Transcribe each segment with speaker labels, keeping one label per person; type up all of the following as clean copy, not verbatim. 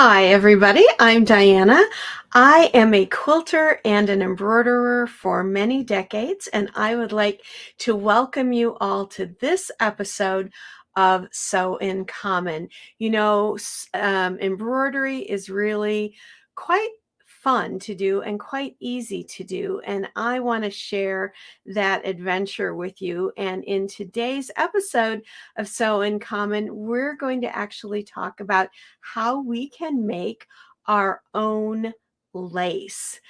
Speaker 1: Hi, everybody. I'm Diana. I am a quilter and an embroiderer for many decades, and I would like to welcome you all to this episode of Sew in Common. Embroidery is really quite fun to do and quite easy to do, and I want to share that adventure with you. And in today's episode of Sew in Common, we're going to actually talk about how we can make our own lace.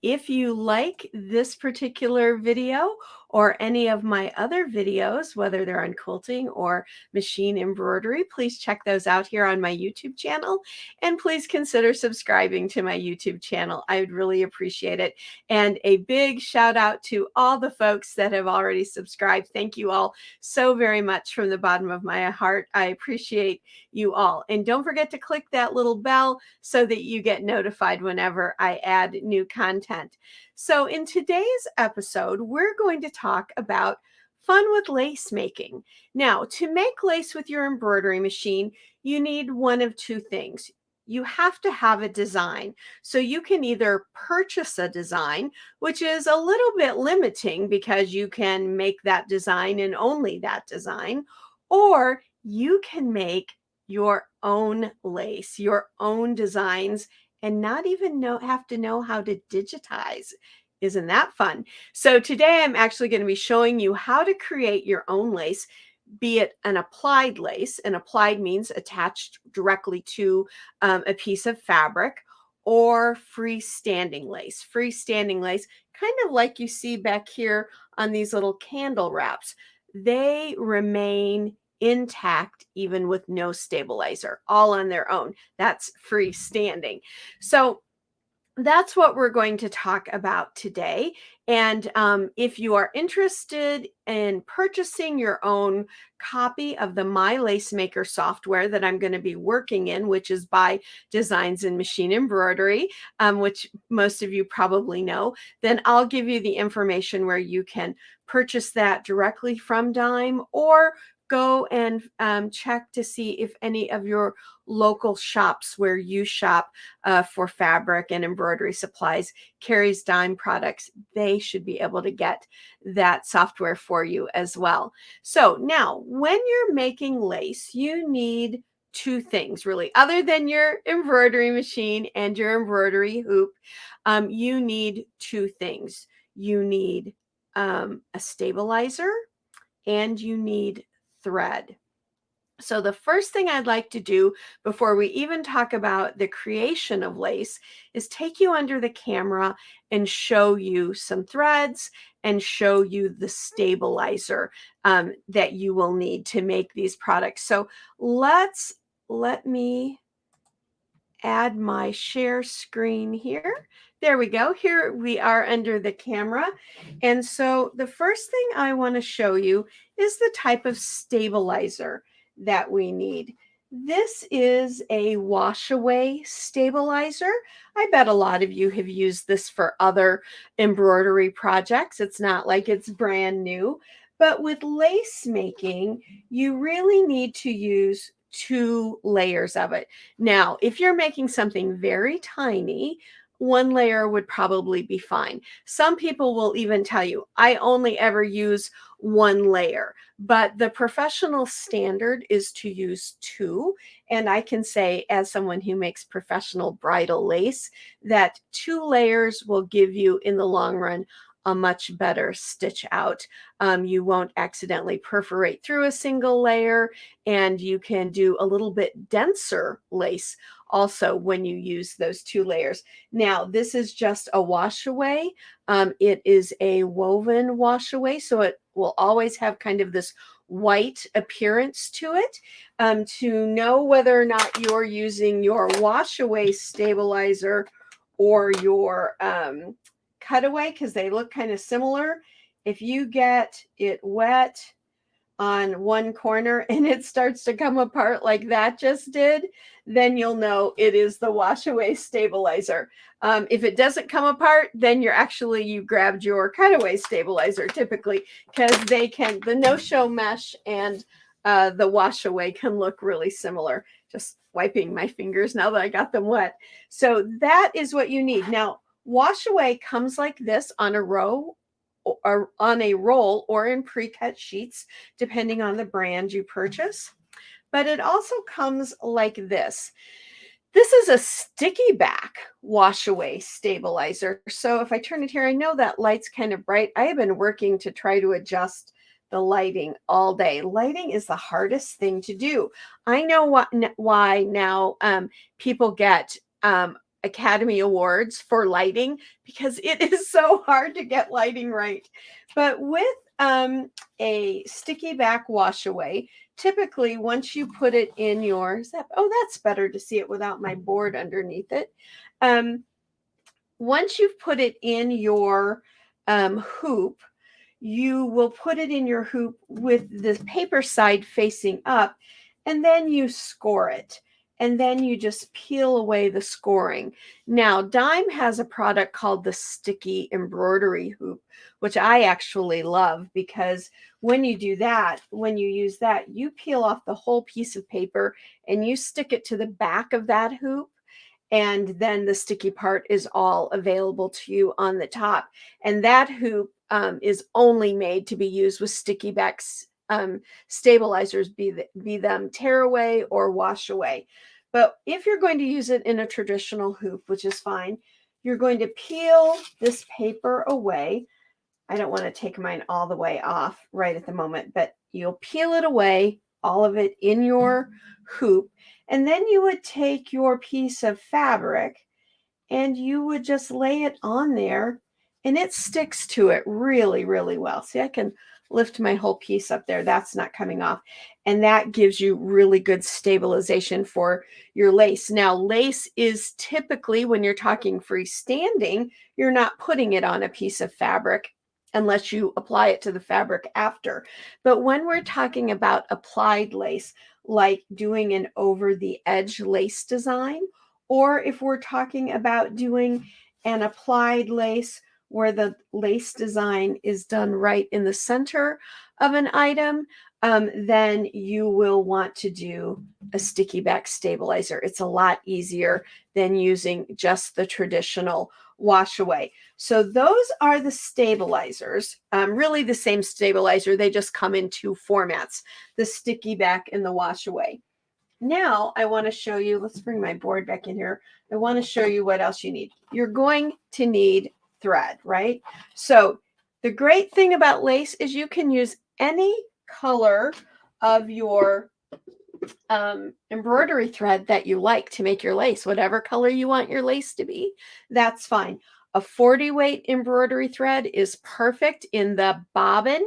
Speaker 1: If you like this particular video or any of my other videos, whether they're on quilting or machine embroidery, please check those out here on my YouTube channel. And please consider subscribing to my YouTube channel. I would really appreciate it. And a big shout out to all the folks that have already subscribed. Thank you all so very much from the bottom of my heart. I appreciate you all. And don't forget to click that little bell so that you get notified whenever I add new content. So in today's episode, we're going to talk about fun with lace making. Now, to make lace with your embroidery machine, you need one of two things. You have to have a design. So you can either purchase a design, which is a little bit limiting because you can make that design and only that design, or you can make your own lace, your own designs, and not even have to know how to digitize. Isn't that fun? So today I'm actually going to be showing you how to create your own lace, be it an applied lace, and applied means attached directly to a piece of fabric, or freestanding lace. Freestanding lace, kind of like you see back here on these little candle wraps. They remain intact even with no stabilizer, all on their own. That's freestanding. So that's what we're going to talk about today. And if you are interested in purchasing your own copy of the My Lace Maker software that I'm going to be working in, which is by Designs in Machine Embroidery, which most of you probably know, then I'll give you the information where you can purchase that directly from Dime, or go and check to see if any of your local shops where you shop for fabric and embroidery supplies carries Dime products. They should be able to get that software for you as well. So now, when you're making lace, you need two things really, other than your embroidery machine and your embroidery hoop. You need two things. You need a stabilizer, and you need thread. So the first thing I'd like to do before we even talk about the creation of lace is take you under the camera and show you some threads and show you the stabilizer that you will need to make these products. So let me add my share screen here. There we go. Here we are under the camera. And so the first thing I want to show you is the type of stabilizer that we need. This is a wash away stabilizer. I bet a lot of you have used this for other embroidery projects. It's not like it's brand new, but with lace making, you really need to use two layers of it. Now, if you're making something very tiny, one layer would probably be fine. Some people will even tell you, I only ever use one layer, but the professional standard is to use two. And I can say, as someone who makes professional bridal lace, that two layers will give you, in the long run, a much better stitch out. You won't accidentally perforate through a single layer, and you can do a little bit denser lace also when you use those two layers. Now, this is just a wash away. It is a woven wash away, so it will always have kind of this white appearance to it. To know whether or not you're using your wash away stabilizer or your cutaway, because they look kind of similar, if you get it wet on one corner and it starts to come apart like that just did, then you'll know it is the wash away stabilizer. If it doesn't come apart, then you grabbed your cutaway stabilizer typically, because the no-show mesh and the wash away can look really similar. Just wiping my fingers now that I got them wet. So that is what you need. Now, wash away comes like this on a row or on a roll or in pre-cut sheets, depending on the brand you purchase. But it also comes like this. This is a sticky back wash away stabilizer. So if I turn it here, I know that light's kind of bright. I have been working to try to adjust the lighting all day. Lighting is the hardest thing to do. I know why now people get Academy Awards for lighting, because it is so hard to get lighting right. But with a sticky back wash away, typically once you put it in your, that's better to see it without my board underneath it. Once you've put it in your hoop, you will put it in your hoop with the paper side facing up, and then you score it. And then you just peel away the scoring. Now, Dime has a product called the sticky embroidery hoop, which I actually love, because when you do that, when you use that, you peel off the whole piece of paper and you stick it to the back of that hoop. And then the sticky part is all available to you on the top. And that hoop is only made to be used with sticky backs stabilizers, be them tear away or wash away. But if you're going to use it in a traditional hoop, which is fine, you're going to peel this paper away. I don't want to take mine all the way off right at the moment, but you'll peel it away, all of it in your hoop. And then you would take your piece of fabric and you would just lay it on there, and it sticks to it really, really well. See, I can lift my whole piece up there. That's not coming off. And that gives you really good stabilization for your lace. Now, lace is typically, when you're talking freestanding, you're not putting it on a piece of fabric unless you apply it to the fabric after. But when we're talking about applied lace, like doing an over the edge lace design, or if we're talking about doing an applied lace where the lace design is done right in the center of an item, then you will want to do a sticky back stabilizer. It's a lot easier than using just the traditional wash away. So those are the stabilizers, really the same stabilizer. They just come in two formats, the sticky back and the wash away. Now I want to show you, let's bring my board back in here. I want to show you what else you need. You're going to need thread, right? So the great thing about lace is you can use any color of your embroidery thread that you like to make your lace. Whatever color you want your lace to be, that's fine. A 40 weight embroidery thread is perfect in the bobbin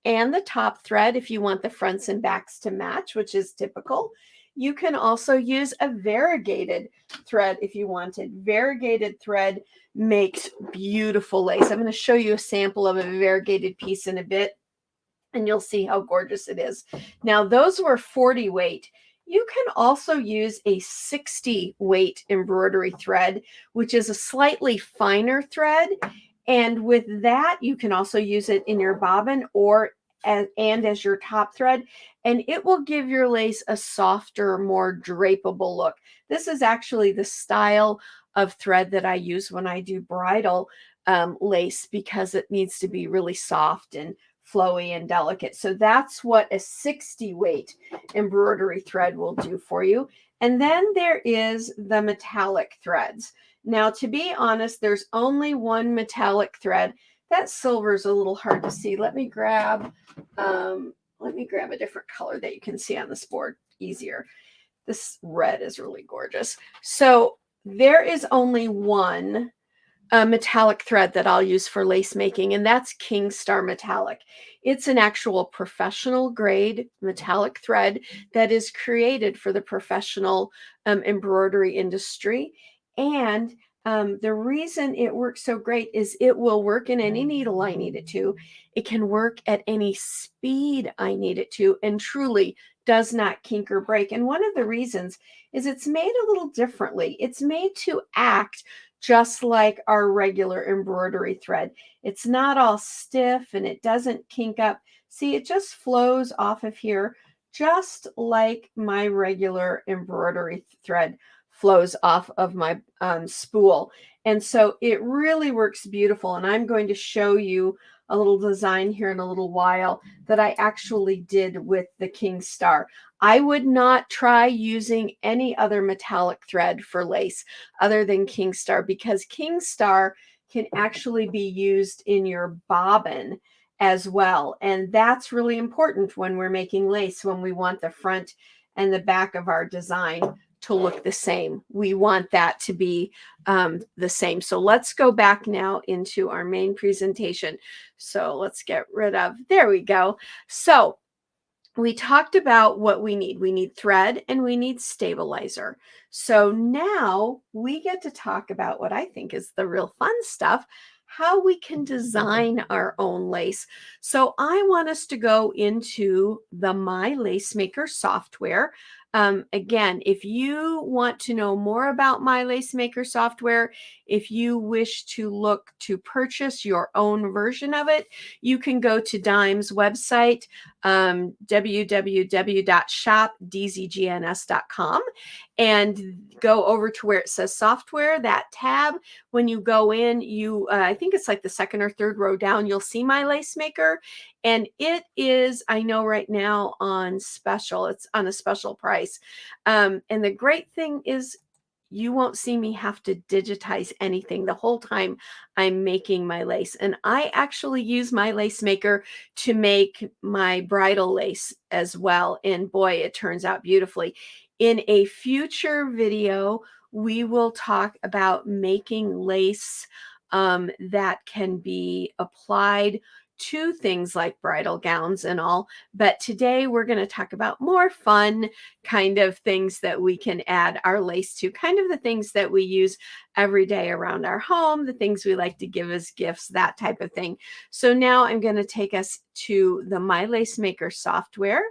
Speaker 1: and the top thread if you want the fronts and backs to match, which is typical. You can also use a variegated thread if you wanted. Variegated thread makes beautiful lace. I'm going to show you a sample of a variegated piece in a bit, and you'll see how gorgeous it is. Now, those were 40 weight. You can also use a 60 weight embroidery thread, which is a slightly finer thread. And with that, you can also use it in your bobbin or as your top thread, and it will give your lace a softer, more drapeable look. This is actually the style of thread that I use when I do bridal lace, because it needs to be really soft and flowy and delicate. So that's what a 60 weight embroidery thread will do for you. And then there is the metallic threads. Now, to be honest, there's only one metallic thread. That silver is a little hard to see. Let me grab a different color that you can see on this board easier. This red is really gorgeous. So there is only one metallic thread that I'll use for lace making, and that's King Star Metallic. It's an actual professional grade metallic thread that is created for the professional embroidery industry. And the reason it works so great is it will work in any needle I need it to. It can work at any speed I need it to, and truly does not kink or break. And one of the reasons is it's made a little differently. It's made to act just like our regular embroidery thread. It's not all stiff and it doesn't kink up. See, it just flows off of here just like my regular embroidery thread flows off of my spool. And so it really works beautiful. And I'm going to show you a little design here in a little while that I actually did with the King Star. I would not try using any other metallic thread for lace other than King Star, because King Star can actually be used in your bobbin as well. And that's really important when we're making lace, when we want the front and the back of our design to look the same. We want that to be the same. So let's go back now into our main presentation. So let's get rid of, there we go. So we talked about what we need. We need thread and we need stabilizer. So now we get to talk about what I think is the real fun stuff, how we can design our own lace. So I want us to go into the My Lace Maker software. Again, if you want to know more about My Lace Maker software, if you wish to look to purchase your own version of it, you can go to Dime's website, www.shopdzgns.com, and go over to where it says software, that tab. When you go in, you I think it's like the second or third row down, you'll see My Lace Maker, and it is, I know right now, on special. It's on a special price. And the great thing is you won't see me have to digitize anything the whole time I'm making my lace. And I actually use My Lace Maker to make my bridal lace as well. And boy, it turns out beautifully. In a future video, we will talk about making lace that can be applied to things like bridal gowns and all. But today we're going to talk about more fun kind of things that we can add our lace to, kind of the things that we use every day around our home, the things we like to give as gifts, that type of thing. So now I'm going to take us to the My Lace Maker software.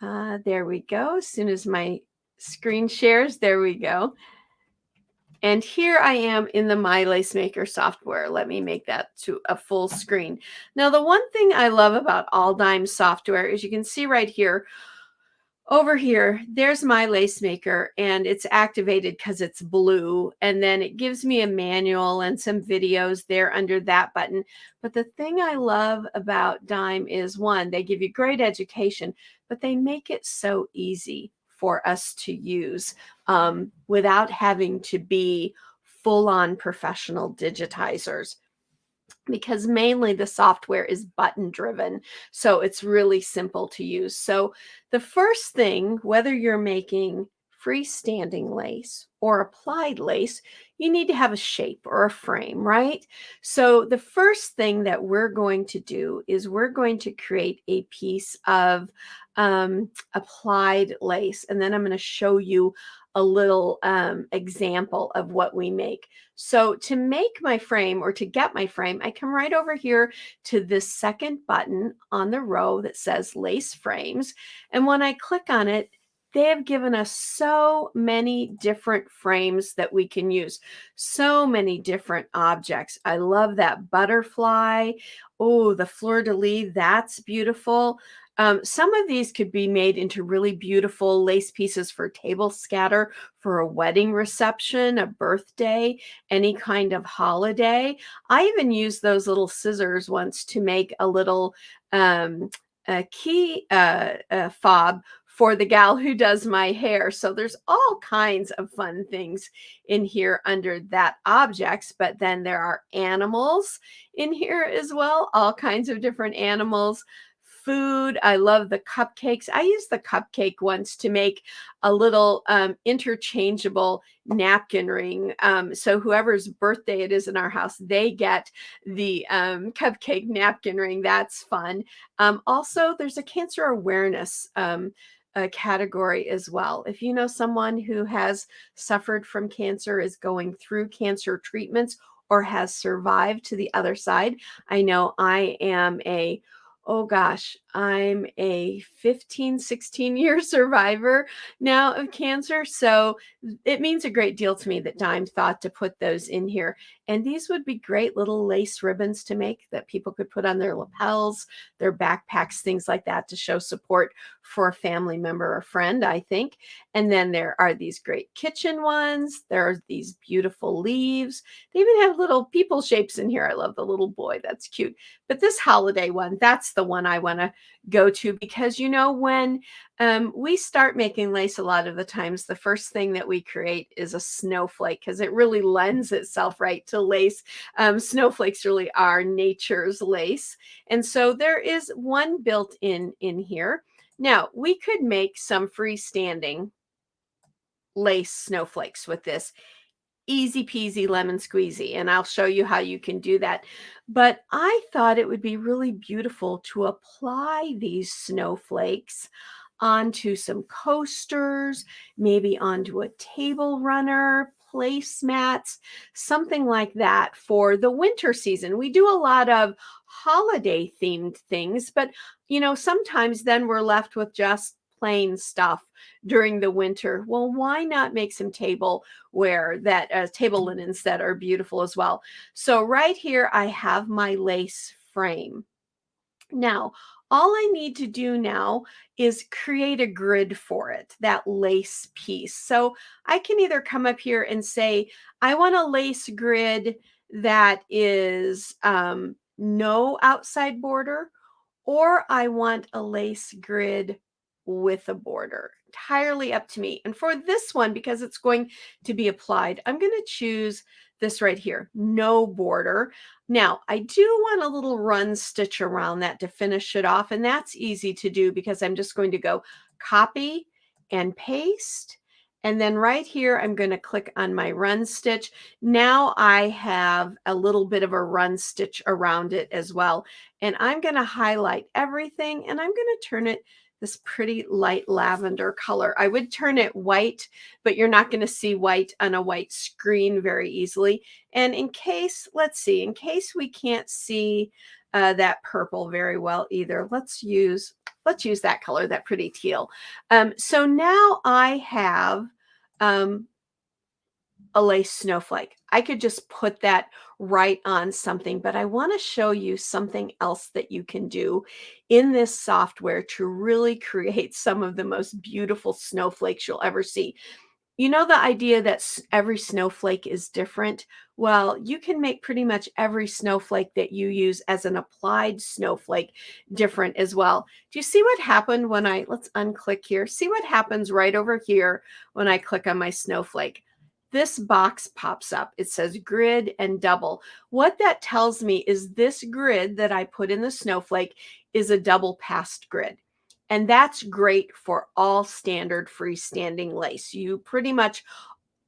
Speaker 1: There we go. As soon as my screen shares, there we go. And here I am in the My Lace Maker software. Let me make that to a full screen. Now, the one thing I love about All Dime software is you can see right here, over here, there's My Lace Maker, and it's activated because it's blue. And then it gives me a manual and some videos there under that button. But the thing I love about Dime is, one, they give you great education, but they make it so easy for us to use without having to be full-on professional digitizers, because mainly the software is button driven. So it's really simple to use. So the first thing, whether you're making freestanding lace or applied lace, you need to have a shape or a frame, right? So the first thing that we're going to do is we're going to create a piece of applied lace. And then I'm going to show you a little example of what we make. So to make my frame, or to get my frame, I come right over here to this second button on the row that says Lace Frames. And when I click on it, they have given us so many different frames that we can use, so many different objects. I love that butterfly. Oh, the fleur-de-lis, that's beautiful. Some of these could be made into really beautiful lace pieces for table scatter, for a wedding reception, a birthday, any kind of holiday. I even used those little scissors once to make a little a key fob for the gal who does my hair. So there's all kinds of fun things in here under that objects, but then there are animals in here as well, all kinds of different animals. Food. I love the cupcakes. I used the cupcake once to make a little interchangeable napkin ring. So whoever's birthday it is in our house, they get the cupcake napkin ring. That's fun. Also, there's a cancer awareness category as well. If you know someone who has suffered from cancer, is going through cancer treatments, or has survived to the other side. I know I am a, oh gosh, I'm a 15, 16-year survivor now of cancer. So it means a great deal to me that Dime thought to put those in here. And these would be great little lace ribbons to make that people could put on their lapels, their backpacks, things like that to show support for a family member or friend, I think. And then there are these great kitchen ones. There are these beautiful leaves. They even have little people shapes in here. I love the little boy. That's cute. But this holiday one, that's the one I want to go to because when we start making lace, a lot of the times the first thing that we create is a snowflake because it really lends itself right to lace. Snowflakes really are nature's lace, and so there is one built in here. Now we could make some freestanding lace snowflakes with this. Easy peasy lemon squeezy, and I'll show you how you can do that. But I thought it would be really beautiful to apply these snowflakes onto some coasters, maybe onto a table runner, placemats, something like that for the winter season. We do a lot of holiday themed things, but sometimes then we're left with just plain stuff during the winter. Well, why not make some tableware that table linens that are beautiful as well? So right here, I have my lace frame. Now, all I need to do now is create a grid for it, that lace piece. So I can either come up here and say, I want a lace grid that is no outside border, or I want a lace grid with a border. Entirely up to me. And for this one, because it's going to be applied, I'm going to choose this right here, no border. Now, I do want a little run stitch around that to finish it off, and that's easy to do because I'm just going to go copy and paste. And then right here, I'm going to click on my run stitch. Now I have a little bit of a run stitch around it as well. And I'm going to highlight everything, and I'm going to turn it this pretty light lavender color. I would turn it white, but you're not going to see white on a white screen very easily. And in case, let's see, in case we can't see that purple very well either, let's use that color, that pretty teal. So now I have a lace snowflake. I could just put that right on something, but I want to show you something else that you can do in this software to really create some of the most beautiful snowflakes you'll ever see. You know the idea that every snowflake is different? Well, you can make pretty much every snowflake that you use as an applied snowflake different as well. Do you see what happened when let's unclick here. See what happens right over here when I click on my snowflake. This box pops up. It says grid and double. What that tells me is this grid that I put in the snowflake is a double passed grid. And that's great for all standard freestanding lace. You pretty much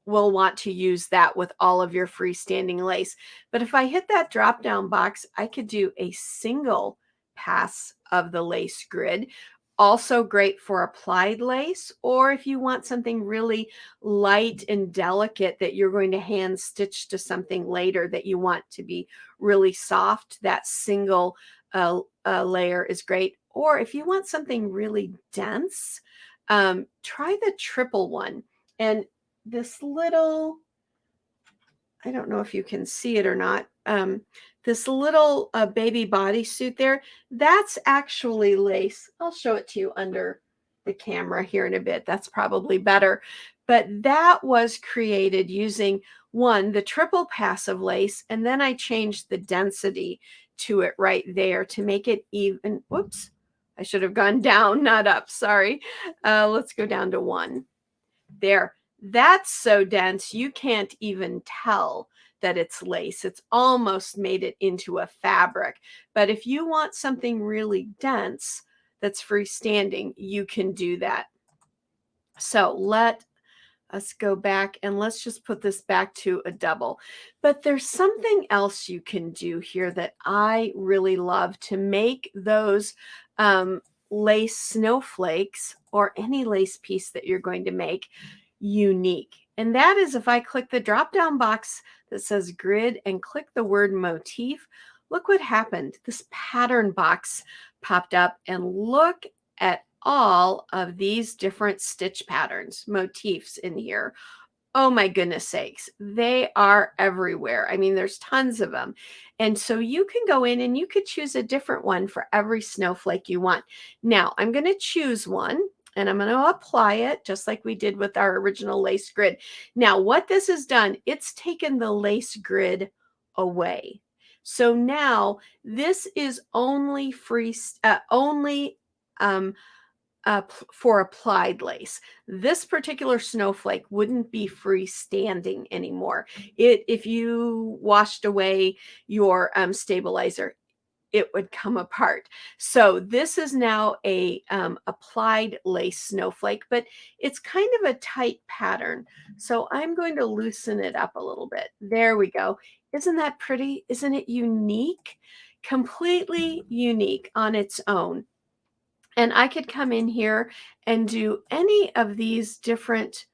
Speaker 1: will want to use that with all of your freestanding lace. But if I hit that drop down box, I could do a single pass of the lace grid. Also great for applied lace, or if you want something really light and delicate that you're going to hand stitch to something later that you want to be really soft, that single layer is great. Or if you want something really dense, try the triple one. And this little, I don't know if you can see it or not, this little baby bodysuit there, that's actually lace. I'll show it to you under the camera here in a bit. That's probably better. But that was created using the triple passive lace, and then I changed the density to it right there to make it even. Whoops, I should have gone down, not up. Sorry. Let's go down to 1. There. That's so dense, you can't even tell that it's lace. It's almost made it into a fabric. But if you want something really dense that's freestanding, you can do that. So let us go back and let's just put this back to a double. But there's something else you can do here that I really love to make those lace snowflakes or any lace piece that you're going to make unique. And that is if I click the drop down box that says grid and click the word motif, look what happened. This pattern box popped up, and look at all of these different stitch patterns, motifs in here. Oh my goodness sakes, they are everywhere. I mean, there's tons of them. And so you can go in and you could choose a different one for every snowflake you want. Now, I'm going to choose one and I'm going to apply it just like we did with our original lace grid. Now, what this has done, it's taken the lace grid away. So now this is only um, for applied lace. This particular snowflake wouldn't be freestanding anymore. If you washed away your stabilizer, it would come apart. So this is now a applied lace snowflake, but it's kind of a tight pattern. So I'm going to loosen it up a little bit. There we go. Isn't that pretty? Isn't it unique? Completely unique on its own. And I could come in here and do any of these different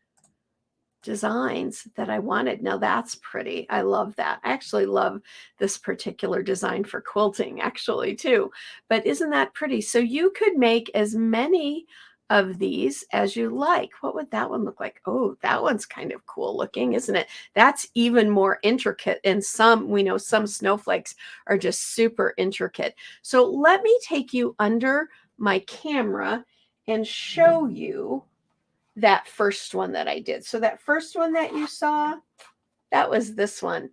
Speaker 1: designs that I wanted. Now that's pretty. I love that. I actually love this particular design for quilting actually too. But isn't that pretty? So you could make as many of these as you like. What would that one look like? Oh, that one's kind of cool looking, isn't it? That's even more intricate. And we know some snowflakes are just super intricate. So let me take you under my camera and show you that first one that I did. So that first one that you saw, that was this one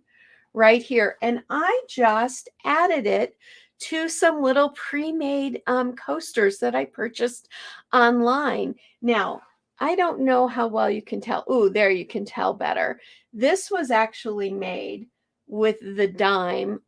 Speaker 1: right here. And I just added it to some little pre-made coasters that I purchased online. Now, I don't know how well you can tell. Oh, there you can tell better. This was actually made with the dime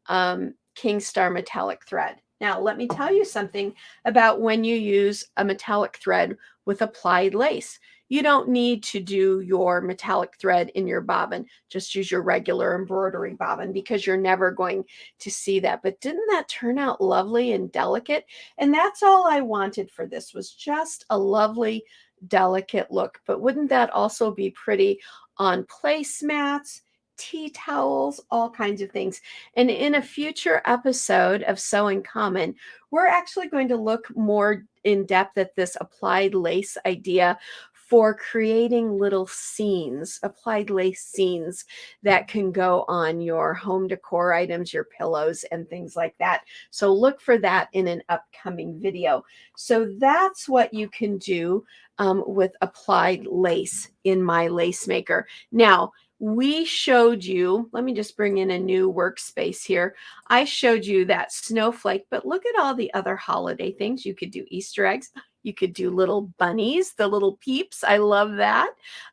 Speaker 1: King Star metallic thread. Now, let me tell you something about when you use a metallic thread with applied lace. You don't need to do your metallic thread in your bobbin. Just use your regular embroidery bobbin because you're never going to see that. But didn't that turn out lovely and delicate? And that's all I wanted for this, was just a lovely, delicate look. But wouldn't that also be pretty on placemats, tea towels, all kinds of things? And in a future episode of Sewing Common, we're actually going to look more in depth at this applied lace idea for creating little scenes, applied lace scenes that can go on your home decor items, your pillows, and things like that. So look for that in an upcoming video. So that's what you can do with applied lace in my lace maker. Now, we showed you, let me just bring in a new workspace here. I showed you that snowflake, but look at all the other holiday things. You could do Easter eggs. You could do little bunnies, the little peeps. I love that.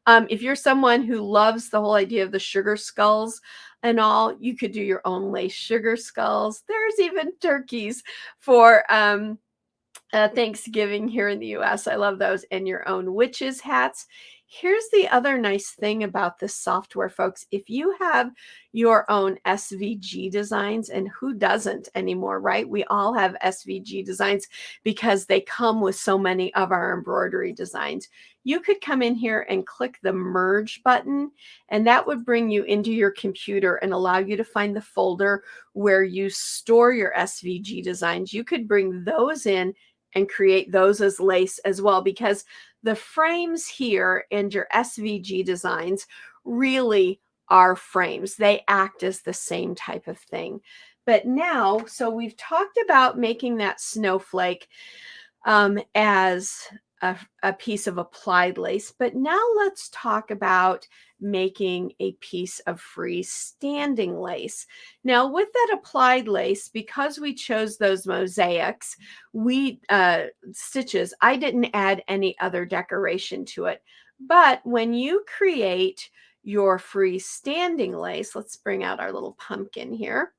Speaker 1: If you're someone who loves the whole idea of the sugar skulls and all, you could do your own lace sugar skulls. There's even turkeys for Thanksgiving here in the US. I love those. And your own witches hats. Here's the other nice thing about this software, folks. If you have your own SVG designs, and who doesn't anymore, right? We all have SVG designs because they come with so many of our embroidery designs. You could come in here and click the merge button, and that would bring you into your computer and allow you to find the folder where you store your SVG designs. You could bring those in and create those as lace as well, because the frames here and your SVG designs really are frames. They act as the same type of thing. But now, so we've talked about making that snowflake as a piece of applied lace, but now let's talk about making a piece of freestanding lace. Now with that applied lace, because we chose those mosaics, stitches, I didn't add any other decoration to it. But when you create your freestanding lace, let's bring out our little pumpkin here.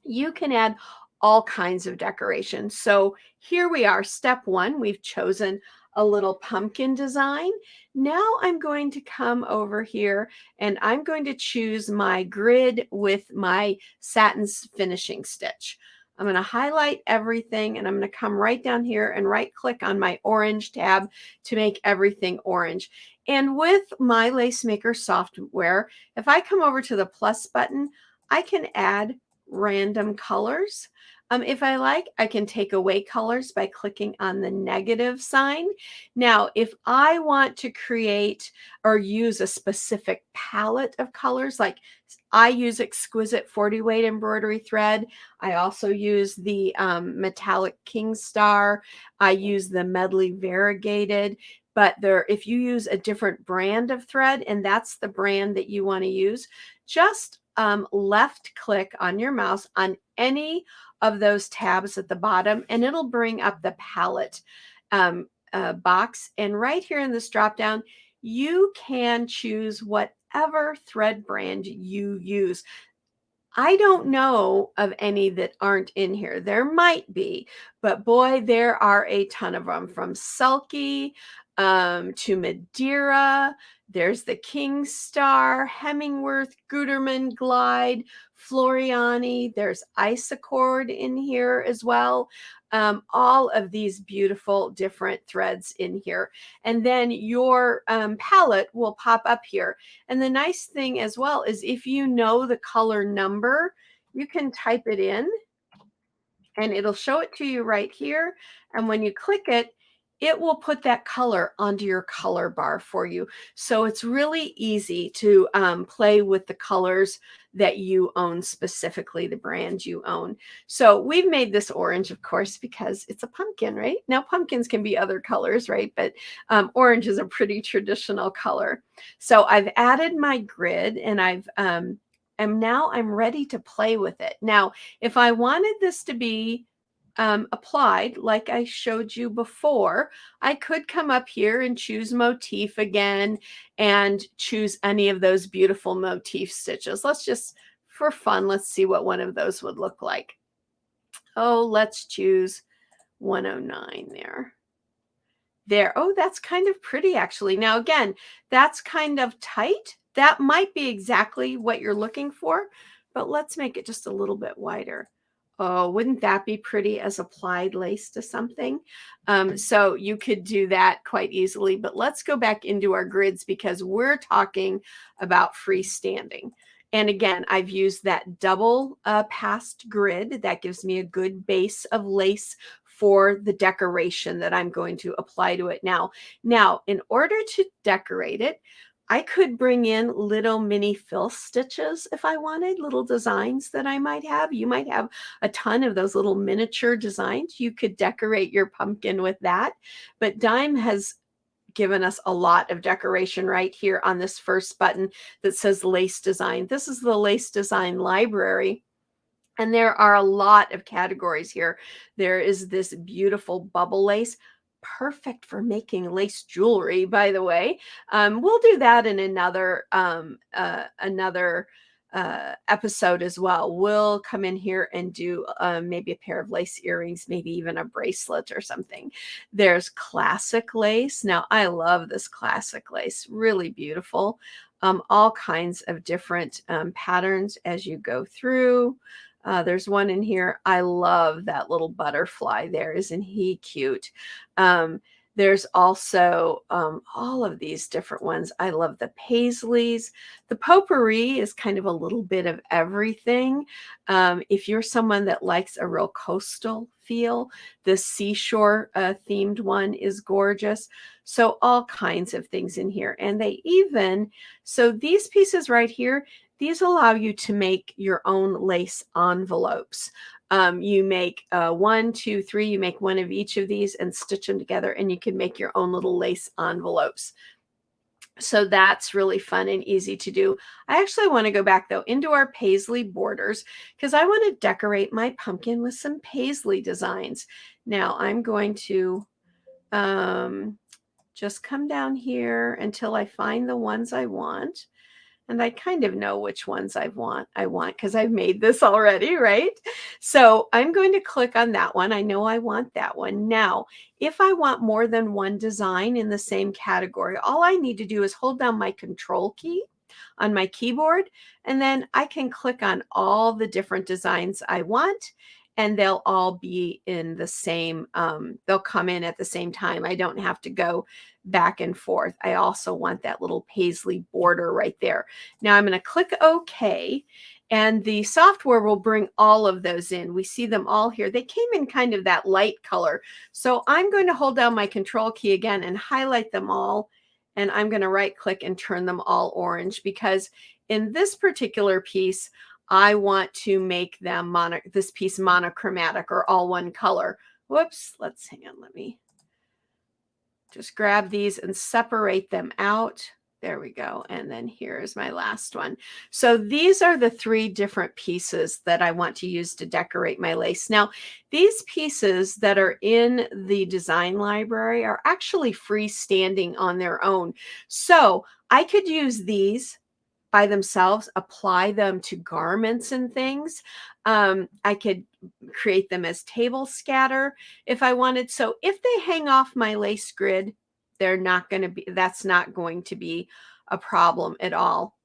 Speaker 1: You can add all kinds of decorations. So here we are, step one, we've chosen a little pumpkin design. Now I'm going to come over here and I'm going to choose my grid with my satin finishing stitch. I'm going to highlight everything and I'm going to come right down here and right click on my orange tab to make everything orange. And with my Lace Maker software, if I come over to the plus button, I can add random colors. If I like, I can take away colors by clicking on the negative sign. Now, if I want to create or use a specific palette of colors, like I use exquisite 40 weight embroidery thread. I also use the metallic King Star. I use the medley variegated. But if you use a different brand of thread, and that's the brand that you want to use, just left click on your mouse on any of those tabs at the bottom, and it'll bring up the palette box. And right here in this drop down, you can choose whatever thread brand you use. I don't know of any that aren't in here. There might be, but boy, there are a ton of them, from Sulky to Madeira. There's the King Star, Hemingworth, Gutermann Glide, Floriani. There's Isocord in here as well. All of these beautiful different threads in here. And then your palette will pop up here. And the nice thing as well is if you know the color number, you can type it in and it'll show it to you right here. And when you click it, it will put that color onto your color bar for you. So it's really easy to play with the colors that you own, specifically the brand you own. So we've made this orange, of course, because it's a pumpkin, right? Now pumpkins can be other colors, right? But orange is a pretty traditional color. So I've added my grid, and I'm ready to play with it. Now, if I wanted this to be applied like I showed you before, I could come up here and choose motif again and choose any of those beautiful motif stitches. Let's just, for fun, let's see what one of those would look like. Oh, let's choose 109 there. There. Oh, that's kind of pretty, actually. Now, again, that's kind of tight. That might be exactly what you're looking for, but let's make it just a little bit wider. Oh, wouldn't that be pretty as applied lace to something? So you could do that quite easily, but let's go back into our grids because we're talking about freestanding. And again, I've used that double passed grid. That gives me a good base of lace for the decoration that I'm going to apply to it now. Now, in order to decorate it, I could bring in little mini fill stitches if I wanted, little designs that I might have. You might have a ton of those little miniature designs. You could decorate your pumpkin with that. But Dime has given us a lot of decoration right here on this first button that says lace design. This is the lace design library. And there are a lot of categories here. There is this beautiful bubble lace, perfect for making lace jewelry, by the way. We'll do that in another episode as well. We'll come in here and do maybe a pair of lace earrings, maybe even a bracelet or something. There's classic lace. Now, I love this classic lace, really beautiful. All kinds of different patterns as you go through. There's one in here. I love that little butterfly there. Isn't he cute? There's also all of these different ones. I love the paisleys. The potpourri is kind of a little bit of everything. If you're someone that likes a real coastal feel, the seashore themed one is gorgeous. So all kinds of things in here. And so these pieces right here, these allow you to make your own lace envelopes. You make 1, 2, 3, you make one of each of these and stitch them together, and you can make your own little lace envelopes. So that's really fun and easy to do. I actually want to go back though into our paisley borders because I want to decorate my pumpkin with some paisley designs. Now I'm going to just come down here until I find the ones I want. And I kind of know which ones I want because I've made this already, right? So I'm going to click on that one. I know I want that one. Now, if I want more than one design in the same category, all I need to do is hold down my control key on my keyboard, and then I can click on all the different designs I want, and they'll all be in the same, they'll come in at the same time. I don't have to go back and forth. I also want that little paisley border right there. Now I'm going to click OK. And the software will bring all of those in. We see them all here. They came in kind of that light color. So I'm going to hold down my control key again and highlight them all. And I'm going to right click and turn them all orange, because in this particular piece, I want to make them this piece monochromatic, or all one color. Whoops, let's hang on. Let me just grab these and separate them out. There we go. And then here's my last one. So these are the 3 different pieces that I want to use to decorate my lace. Now, these pieces that are in the design library are actually freestanding on their own. So I could use these by themselves, apply them to garments and things. I could create them as table scatter if I wanted. So if they hang off my lace grid, that's not going to be a problem at all.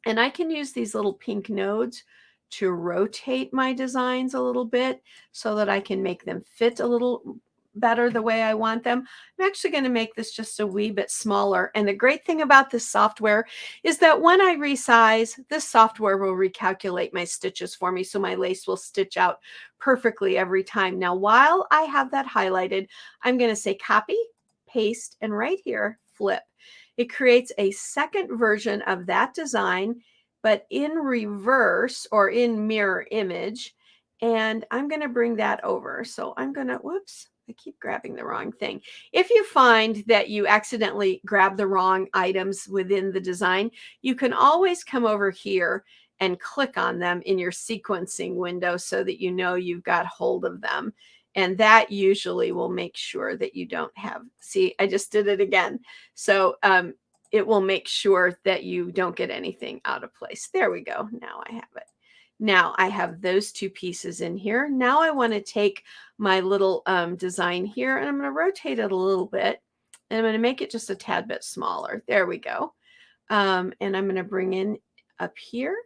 Speaker 1: And I can use these little pink nodes to rotate my designs a little bit so that I can make them fit a little better the way I want them. I'm actually going to make this just a wee bit smaller. And the great thing about this software is that when I resize, this software will recalculate my stitches for me, so my lace will stitch out perfectly every time. Now, while I have that highlighted, I'm going to say copy, paste, and right here, flip. It creates a second version of that design, but in reverse, or in mirror image. And I'm going to bring that over. So I'm going to, whoops, I keep grabbing the wrong thing. If you find that you accidentally grab the wrong items within the design, you can always come over here and click on them in your sequencing window so that you know you've got hold of them. And that usually will make sure that you don't have, see, I just did it again. So it will make sure that you don't get anything out of place. There we go. Now I have it. Now I have those 2 pieces in here. Now I want to take my little design here, and I'm going to rotate it a little bit, and I'm going to make it just a tad bit smaller. There we go. And I'm going to bring in up here,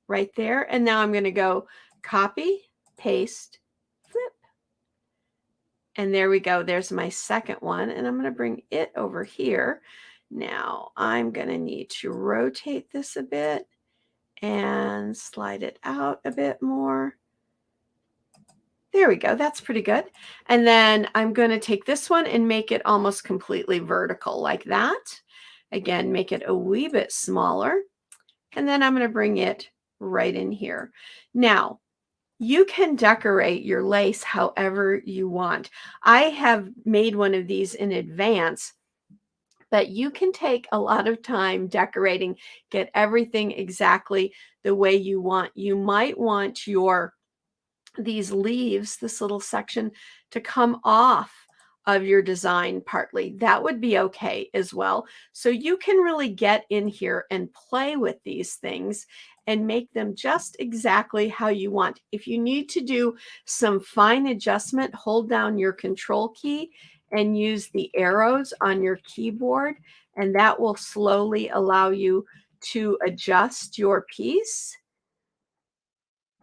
Speaker 1: right there. And now I'm going to go copy, paste, flip. And there we go. There's my second one. And I'm going to bring it over here. Now I'm going to need to rotate this a bit and slide it out a bit more. There we go. That's pretty good. And then I'm going to take this one and make it almost completely vertical like that. Again, make it a wee bit smaller. And then I'm going to bring it right in here. Now, you can decorate your lace however you want. I have made one of these in advance, but you can take a lot of time decorating, get everything exactly the way you want. You might want these leaves, this little section, to come off of your design partly. That would be okay as well. So you can really get in here and play with these things and make them just exactly how you want. If you need to do some fine adjustment, hold down your control key and use the arrows on your keyboard, and that will slowly allow you to adjust your piece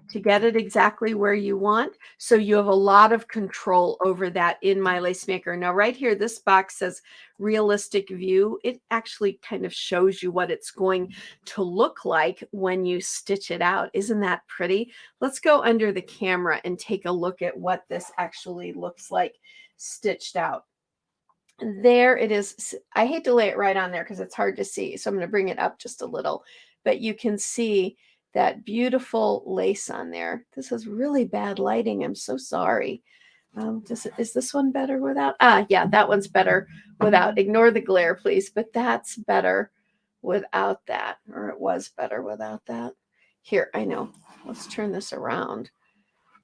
Speaker 1: to get it exactly where you want. So you have a lot of control over that in My Lace Maker. Now, right here, this box says realistic view. It actually kind of shows you what it's going to look like when you stitch it out. Isn't that pretty? Let's go under the camera and take a look at what this actually looks like stitched out. There it is. I hate to lay it right on there because it's hard to see. So I'm going to bring it up just a little, but you can see that beautiful lace on there. This is really bad lighting. I'm so sorry. Is this one better without? Yeah, that one's better without. Ignore the glare, please. But that's better without that, or it was better without that. Here, I know. Let's turn this around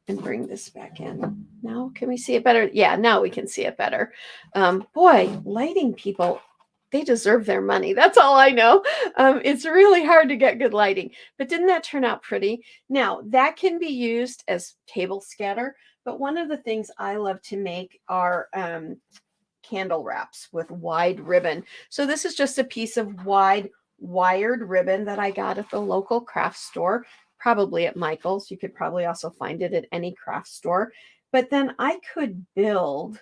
Speaker 1: and bring this back in. Now, can we see it better? Yeah, now we can see it better. Boy, lighting people, they deserve their money. That's all I know. It's really hard to get good lighting, but didn't that turn out pretty? Now, that can be used as table scatter, but one of the things I love to make are candle wraps with wide ribbon. So this is just a piece of wide wired ribbon that I got at the local craft store, probably at Michael's. You could probably also find it at any craft store. But then I could build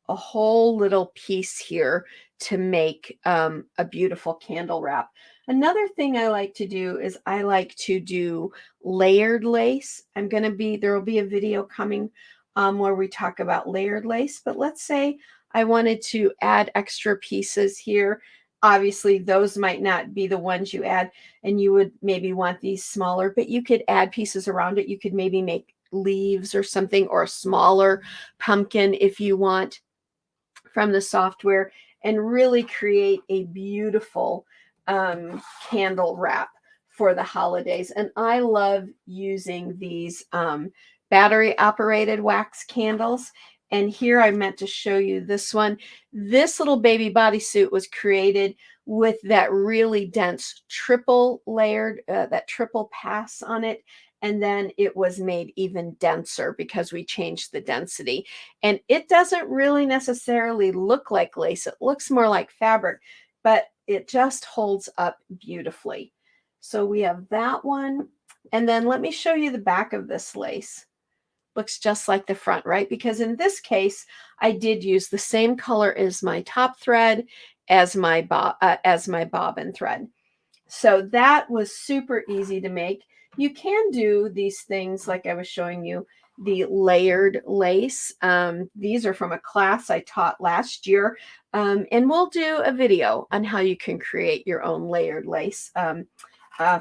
Speaker 1: a whole little piece here to make a beautiful candle wrap. Another thing I like to do is I like to do layered lace. There will be a video coming where we talk about layered lace, but let's say I wanted to add extra pieces here. Obviously, those might not be the ones you add, and you would maybe want these smaller, but you could add pieces around it. You could maybe make leaves or something, or a smaller pumpkin if you want, from the software, and really create a beautiful candle wrap for the holidays. And I love using these battery operated wax candles. And here I meant to show you this one. This little baby bodysuit was created with that really dense triple layered, that triple pass on it. And then it was made even denser because we changed the density. And it doesn't really necessarily look like lace. It looks more like fabric, but it just holds up beautifully. So we have that one. And then let me show you the back of this lace. Looks just like the front, right? Because in this case, I did use the same color as my top thread, as my bobbin thread. So that was super easy to make. You can do these things like I was showing you, the layered lace. These are from a class I taught last year. And we'll do a video on how you can create your own layered lace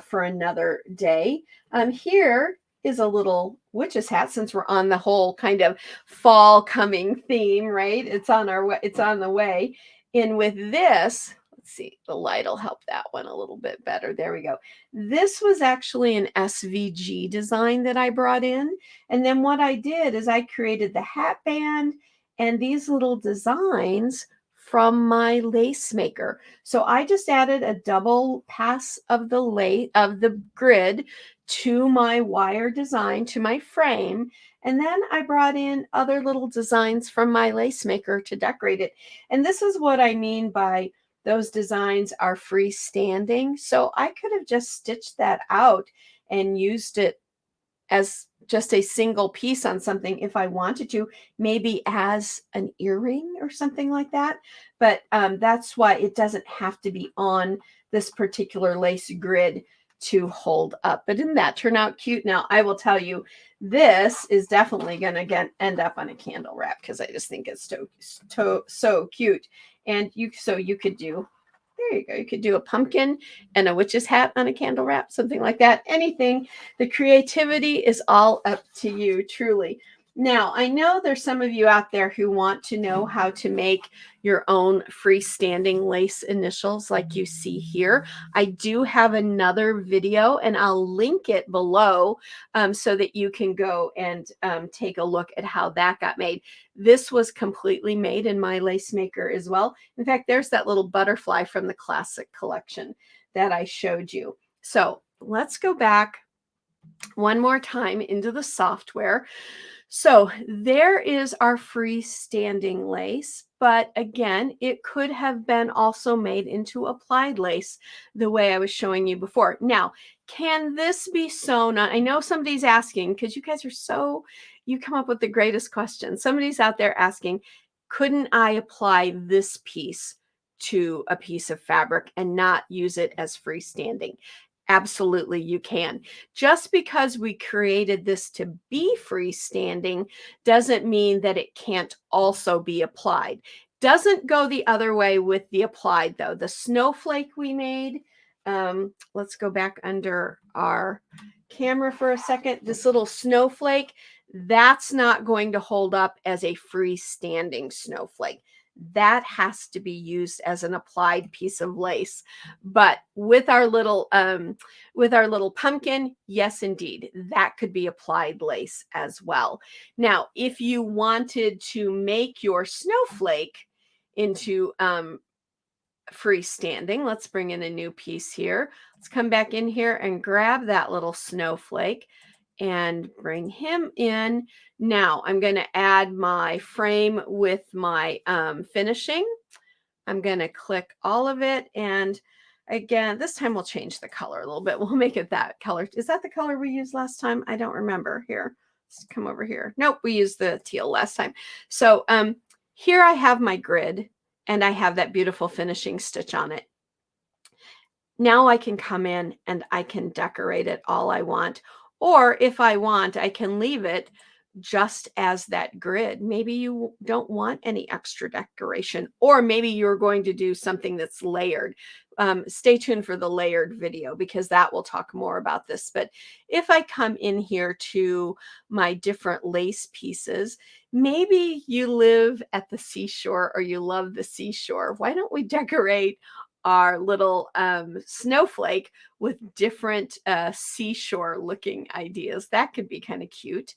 Speaker 1: for another day. Here is a little witch's hat, since we're on the whole kind of fall coming theme, right? It's on the way. And with this, let's see, the light will help that one a little bit better. There we go. This was actually an SVG design that I brought in. And then what I did is I created the hat band and these little designs from my lace maker. So I just added a double pass of the grid to my wire design, to my frame. And then I brought in other little designs from my lace maker to decorate it. And this is what I mean by those designs are freestanding. So I could have just stitched that out and used it as just a single piece on something if I wanted to, maybe as an earring or something like that. But that's why it doesn't have to be on this particular lace grid to hold up. But didn't that turn out cute? Now, I will tell you, this is definitely going to end up on a candle wrap because I just think it's so cute. And you could do, there you go. You could do a pumpkin and a witch's hat on a candle wrap, something like that. Anything. The creativity is all up to you, truly. Now, I know there's some of you out there who want to know how to make your own freestanding lace initials like you see here. I do have another video and I'll link it below so that you can go and take a look at how that got made. This was completely made in my lace maker as well. In fact, there's that little butterfly from the classic collection that I showed you. So let's go back one more time into the software. So there is our freestanding lace, but again, it could have been also made into applied lace the way I was showing you before. Now, can this be sewn on? I know somebody's asking, because you guys are you come up with the greatest questions. Somebody's out there asking, couldn't I apply this piece to a piece of fabric and not use it as freestanding? Absolutely, you can. Just because we created this to be freestanding doesn't mean that it can't also be applied. Doesn't go the other way with the applied, though. The snowflake we made, let's go back under our camera for a second. This little snowflake, that's not going to hold up as a freestanding snowflake. That has to be used as an applied piece of lace. But with our little pumpkin, yes, indeed, that could be applied lace as well. Now, if you wanted to make your snowflake into freestanding, let's bring in a new piece here. Let's come back in here and grab that little snowflake and bring him in. Now I'm going to add my frame with my finishing. I'm going to click all of it. And again, this time we'll change the color a little bit. We'll make it that color. Is that the color we used last time? I don't remember. Here, let's come over here. Nope, we used the teal last time. So here I have my grid and I have that beautiful finishing stitch on it. Now I can come in and I can decorate it all I want. Or if I want, I can leave it just as that grid. Maybe you don't want any extra decoration, or maybe you're going to do something that's layered. Stay tuned for the layered video because that will talk more about this. But if I come in here to my different lace pieces, maybe you live at the seashore or you love the seashore. Why don't we decorate our little snowflake with different seashore looking ideas? That could be kind of cute.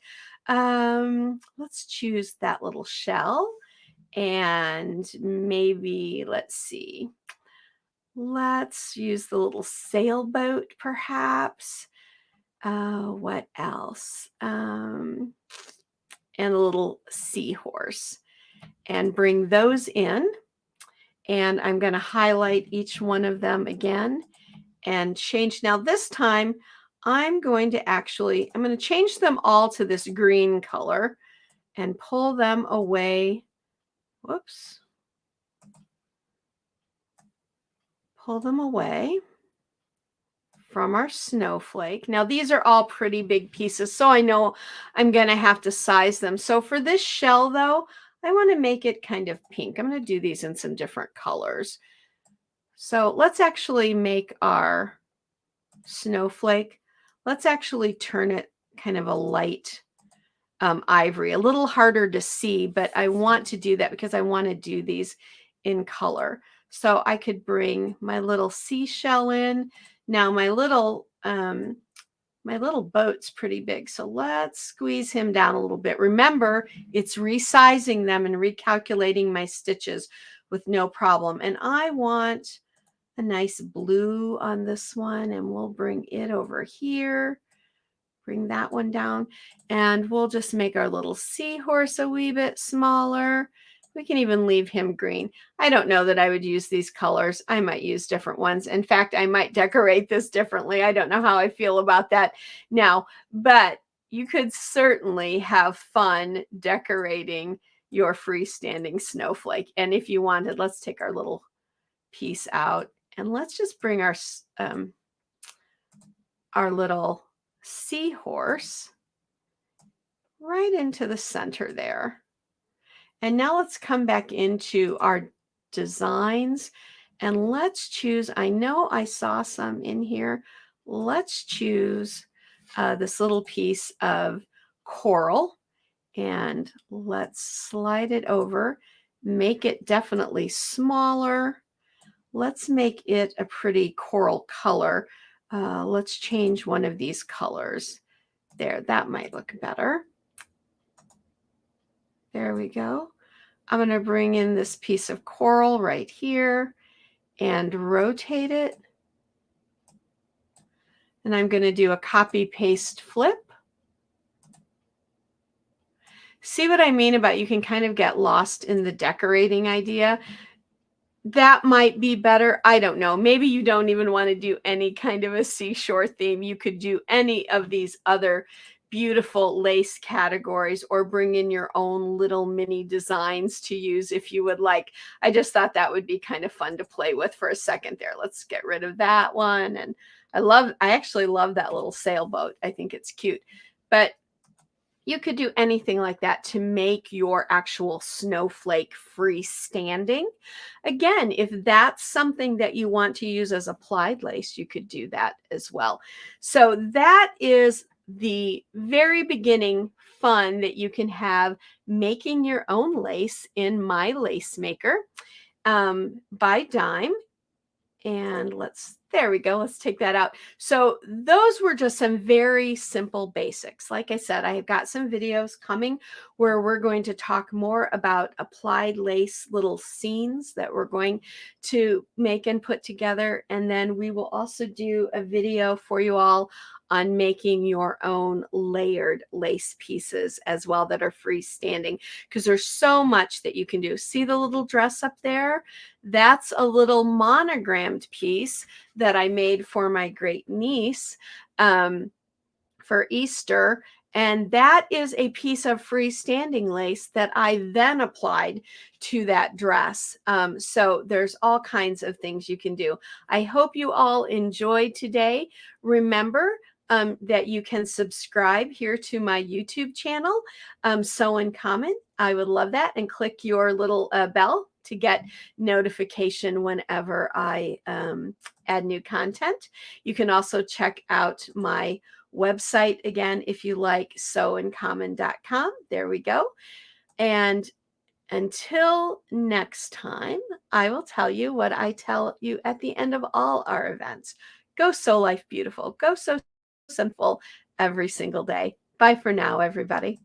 Speaker 1: Let's choose that little shell, and maybe let's see. Let's use the little sailboat perhaps. What else? And a little seahorse, and bring those in. And I'm going to highlight each one of them again and change. Now this time I'm going to change them all to this green color and pull them away. Whoops. Pull them away from our snowflake. Now these are all pretty big pieces, so I know I'm going to have to size them. So for this shell though, I want to make it kind of pink. I'm going to do these in some different colors. So let's actually make our snowflake. Let's actually turn it kind of a light ivory, a little harder to see, but I want to do that because I want to do these in color. So I could bring my little seashell in. Now my little boat's pretty big, so let's squeeze him down a little bit. Remember, it's resizing them and recalculating my stitches with no problem. And I want a nice blue on this one, and we'll bring it over here. Bring that one down, and we'll just make our little seahorse a wee bit smaller. We can even leave him green. I don't know that I would use these colors. I might use different ones. In fact, I might decorate this differently. I don't know how I feel about that now, but you could certainly have fun decorating your freestanding snowflake. And if you wanted, let's take our little piece out and let's just bring our little seahorse right into the center there. And now let's come back into our designs and let's choose, I know I saw some in here. Let's choose this little piece of coral and let's slide it over, make it definitely smaller. Let's make it a pretty coral color. Let's change one of these colors. There, that might look better. There we go. I'm going to bring in this piece of coral right here and rotate it. And I'm going to do a copy paste flip. See what I mean about you can kind of get lost in the decorating idea? That might be better. I don't know. Maybe you don't even want to do any kind of a seashore theme. You could do any of these other beautiful lace categories or bring in your own little mini designs to use if you would like. I just thought that would be kind of fun to play with for a second there. Let's get rid of that one. And I actually love that little sailboat. I think it's cute. But you could do anything like that to make your actual snowflake freestanding. Again, if that's something that you want to use as applied lace, you could do that as well. So that is the very beginning fun that you can have making your own lace in My Lace Maker by Dime. And there we go. Let's take that out. So those were just some very simple basics. Like I said, I have got some videos coming where we're going to talk more about applied lace little scenes that we're going to make and put together. And then we will also do a video for you all on making your own layered lace pieces as well that are freestanding, because there's so much that you can do. See the little dress up there? That's a little monogrammed piece that I made for my great niece for Easter. And that is a piece of freestanding lace that I then applied to that dress. So there's all kinds of things you can do. I hope you all enjoyed today. Remember that you can subscribe here to my YouTube channel, Sew and Comment. I would love that. And click your little bell to get notification whenever I add new content. You can also check out my website again if you like, sewandcommon.com. There we go. And until next time, I will tell you what I tell you at the end of all our events. Go sew life beautiful. Go sew simple every single day. Bye for now, everybody.